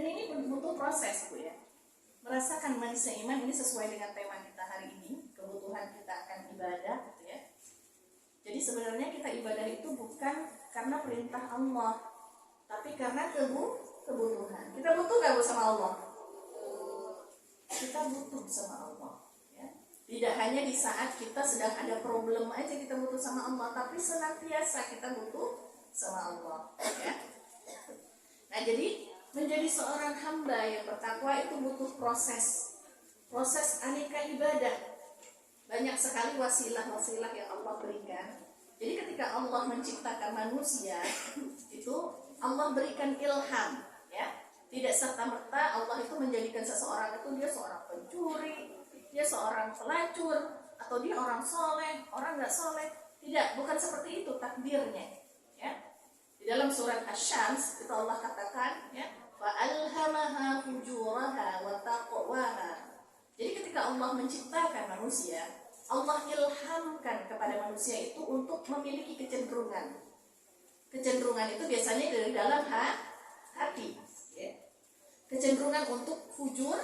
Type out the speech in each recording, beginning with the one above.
Dan ini butuh proses, Bu ya. Merasakan manisnya iman ini sesuai dengan tema kita hari ini, kebutuhan kita akan ibadah, gitu ya. Jadi sebenarnya kita ibadah itu bukan karena perintah Allah, tapi karena kebutuhan. Kita butuh nggak Bu sama Allah? Kita butuh sama Allah. Ya. Tidak hanya di saat kita sedang ada problem aja kita butuh sama Allah, tapi senantiasa kita butuh sama Allah. Ya. Nah jadi menjadi seorang hamba yang bertakwa itu butuh proses aneka ibadah. Banyak sekali wasilah-wasilah yang Allah berikan. Jadi ketika Allah menciptakan manusia, itu Allah berikan ilham, ya. Tidak serta-merta Allah itu menjadikan seseorang itu dia seorang pencuri, dia seorang pelacur, atau dia orang soleh, orang nggak soleh. Tidak, bukan seperti itu takdirnya, ya. Di dalam surat Asy-Syams itu Allah katakan, ya, fa'alhamaha fujuraha wa taqwaha. Jadi ketika Allah menciptakan manusia, Allah ilhamkan kepada manusia itu untuk memiliki kecenderungan. Kecenderungan itu biasanya dari dalam hati, ya. Kecenderungan untuk fujur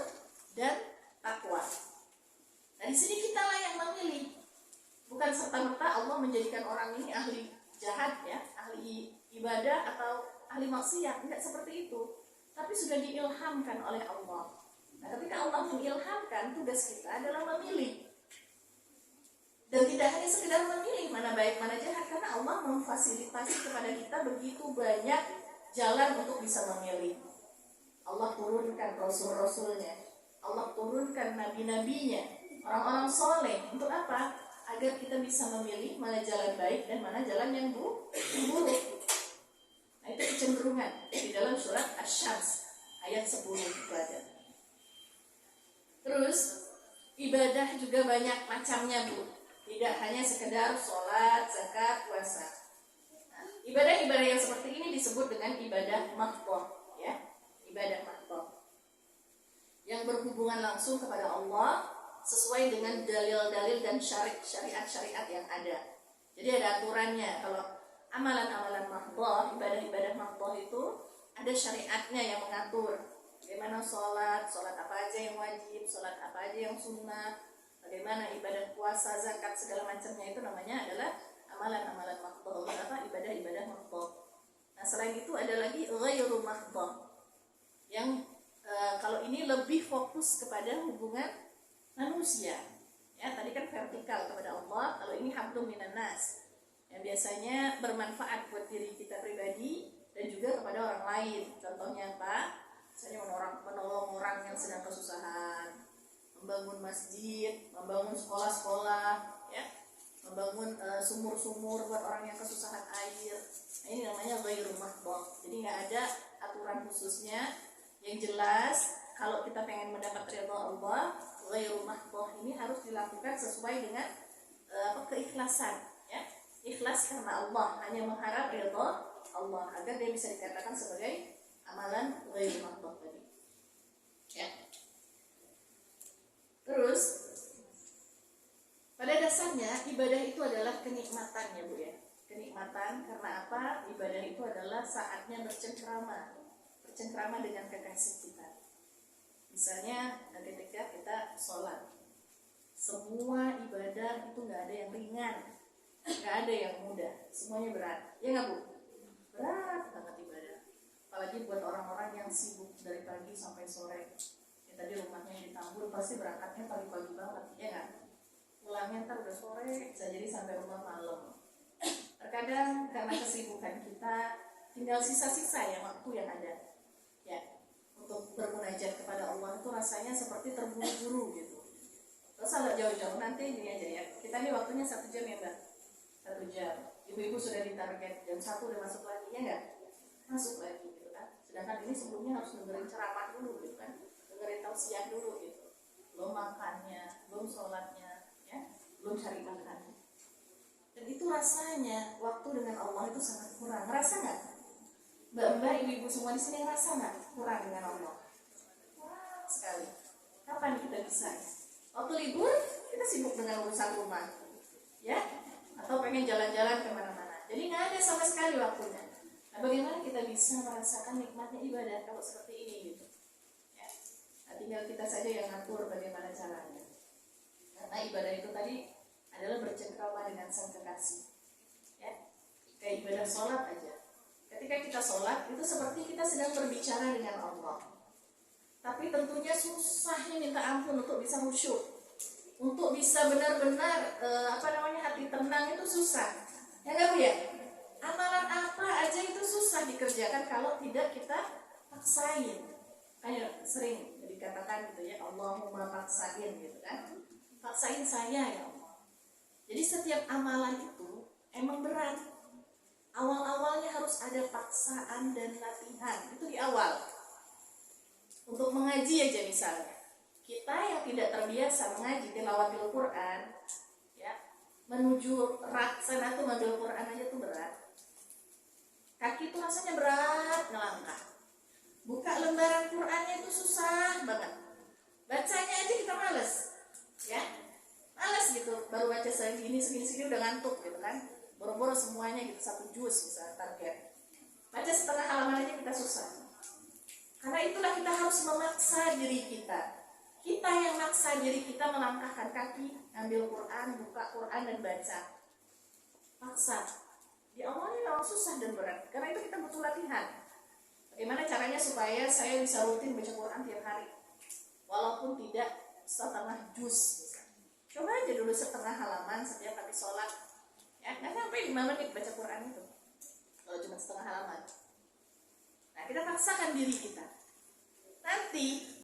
dan takwa. Nah di sini kita lah yang memilih. Bukan serta-merta Allah menjadikan orang ini ahli jahat, ya, ahli ibadah atau ahli maksiat, tidak seperti itu. Tapi sudah diilhamkan oleh Allah. Nah, ketika Allah mengilhamkan, tugas kita adalah memilih. Dan tidak hanya sekedar memilih mana baik mana jahat, karena Allah memfasilitasi kepada kita begitu banyak jalan untuk bisa memilih. Allah turunkan rasul-rasulnya, Allah turunkan nabi-nabinya, orang-orang soleh. Untuk apa? Agar kita bisa memilih mana jalan baik dan mana jalan yang buruk. Nah itu kecenderungan di dalam surat Asy-Syams ayat 10 itu ada. Terus ibadah juga banyak macamnya Bu. Tidak hanya sekedar sholat, zakat, puasa. Nah, ibadah-ibadah yang seperti ini disebut dengan ibadah mahdhah, ya. Ibadah mahdhah yang berhubungan langsung kepada Allah sesuai dengan dalil-dalil dan syariat-syariat yang ada. Jadi ada aturannya. Kalau amalan-amalan mahdhah, ibadah-ibadah mahdhah itu ada syariatnya yang mengatur bagaimana sholat apa aja yang wajib, sholat apa aja yang sunnah, bagaimana ibadah puasa, zakat, segala macamnya itu namanya adalah amalan-amalan mahdhah, apa ibadah-ibadah mahdhah. Nah selain itu ada lagi ghairu mahdhah yang kalau ini lebih fokus kepada hubungan manusia. Ya tadi kan vertikal kepada Allah, kalau ini hablum minan nas. Yang biasanya bermanfaat buat diri kita pribadi dan juga kepada orang lain. Contohnya apa? Misalnya menolong orang yang sedang kesusahan, membangun masjid, membangun sekolah-sekolah, ya, membangun sumur-sumur buat orang yang kesusahan air. Nah, ini namanya ghairu mahdhah. Jadi nggak ada aturan khususnya. Yang jelas kalau kita pengen mendapat ridha Allah, ghairu mahdhah ini harus dilakukan sesuai dengan keikhlasan, ya. Ikhlas karena Allah, hanya mengharap ridha Allah agar dia bisa dikatakan sebagai amalan ghairu mahdhah tadi. Ya. Terus pada dasarnya ibadah itu adalah kenikmatan, ya Bu ya. Kenikmatan karena apa? Ibadah itu adalah saatnya bercengkrama dengan kekasih kita. Misalnya ketika kita sholat, semua ibadah itu nggak ada yang ringan, nggak ada yang mudah, semuanya berat. Ya nggak Bu? Berat banget ibadah. Apalagi buat orang-orang yang sibuk dari pagi sampai sore. Ya, tadi rumahnya di Tambun pasti berangkatnya pagi-pagi banget, ya nggak? Pulangnya ntar udah sore, bisa jadi sampai rumah malam. Terkadang karena kesibukan kita, tinggal sisa-sisa ya waktu yang ada. Ya, untuk bermunajat kepada Allah itu rasanya seperti terburu-buru gitu. Terus kalau jauh-jauh nanti ini aja ya. Kita ini waktunya 1 jam ya Mbak. 1 jam. Ibu-ibu sudah ditarget jam 1 udah masuk lagi, ya enggak? Masuk lagi gitu kan. Sedangkan ini sebelumnya harus dengerin ceramah dulu gitu kan. Dengerin tausiah dulu gitu. Belum makannya, belum sholatnya, ya, belum cari makan. Dan itu rasanya waktu dengan Allah itu sangat kurang. Ngerasa nggak? Mbak-mbak, ibu-ibu semua di sini ngerasa nggak kurang dengan Allah? Kurang sekali. Kapan kita bisa? Waktu libur kita sibuk dengan urusan rumah, ya, atau pengen jalan-jalan kemana-mana. Jadi nggak ada sama sekali waktunya. Nah, bagaimana kita bisa merasakan nikmatnya ibadah kalau seperti ini gitu? tinggal kita saja yang ngatur bagaimana caranya. Karena ibadah itu tadi adalah bercengkrama dengan sang kekasih. Ya, kayak ibadah sholat aja. Ketika kita sholat itu seperti kita sedang berbicara dengan Allah. Tapi tentunya susahnya minta ampun untuk bisa khusyuk, untuk bisa benar-benar hati tenang itu susah. Ya nggak Bu ya? Amalan apa aja itu susah dikerjakan kalau tidak kita paksain. Kayak sering dikatakan gitu ya, Allahumma paksain gitu kan. Paksain saya ya Allah. Jadi setiap amalan itu emang berat. Awal-awalnya harus ada paksaan dan latihan. Itu di awal. Untuk mengaji aja misalnya. Kita yang tidak terbiasa mengaji tilawatil Quran, ya, menuju rak sana tuh ngambil Quran aja tuh berat. Kaki tuh rasanya berat ngelangkah. Buka lembaran Qurannya itu susah banget. Bacanya aja kita males, ya, males gitu. Baru baca segini udah ngantuk gitu kan. Boro-boro semuanya gitu, 1 juz bisa target. Baca setengah halaman aja kita susah. Karena itulah kita harus memaksa diri kita. Kita yang maksa diri kita melangkahkan kaki, ambil Quran, buka Quran dan baca. Paksa. Di awalnya memang susah dan berat. Karena itu kita butuh latihan. Bagaimana caranya supaya saya bisa rutin baca Quran tiap hari, walaupun tidak setengah juz. Coba aja dulu setengah halaman setiap habis sholat. Ya, nggak sampai 5 menit baca Quran itu. Kalau cuma setengah halaman. Nah, kita paksakan diri kita. Nanti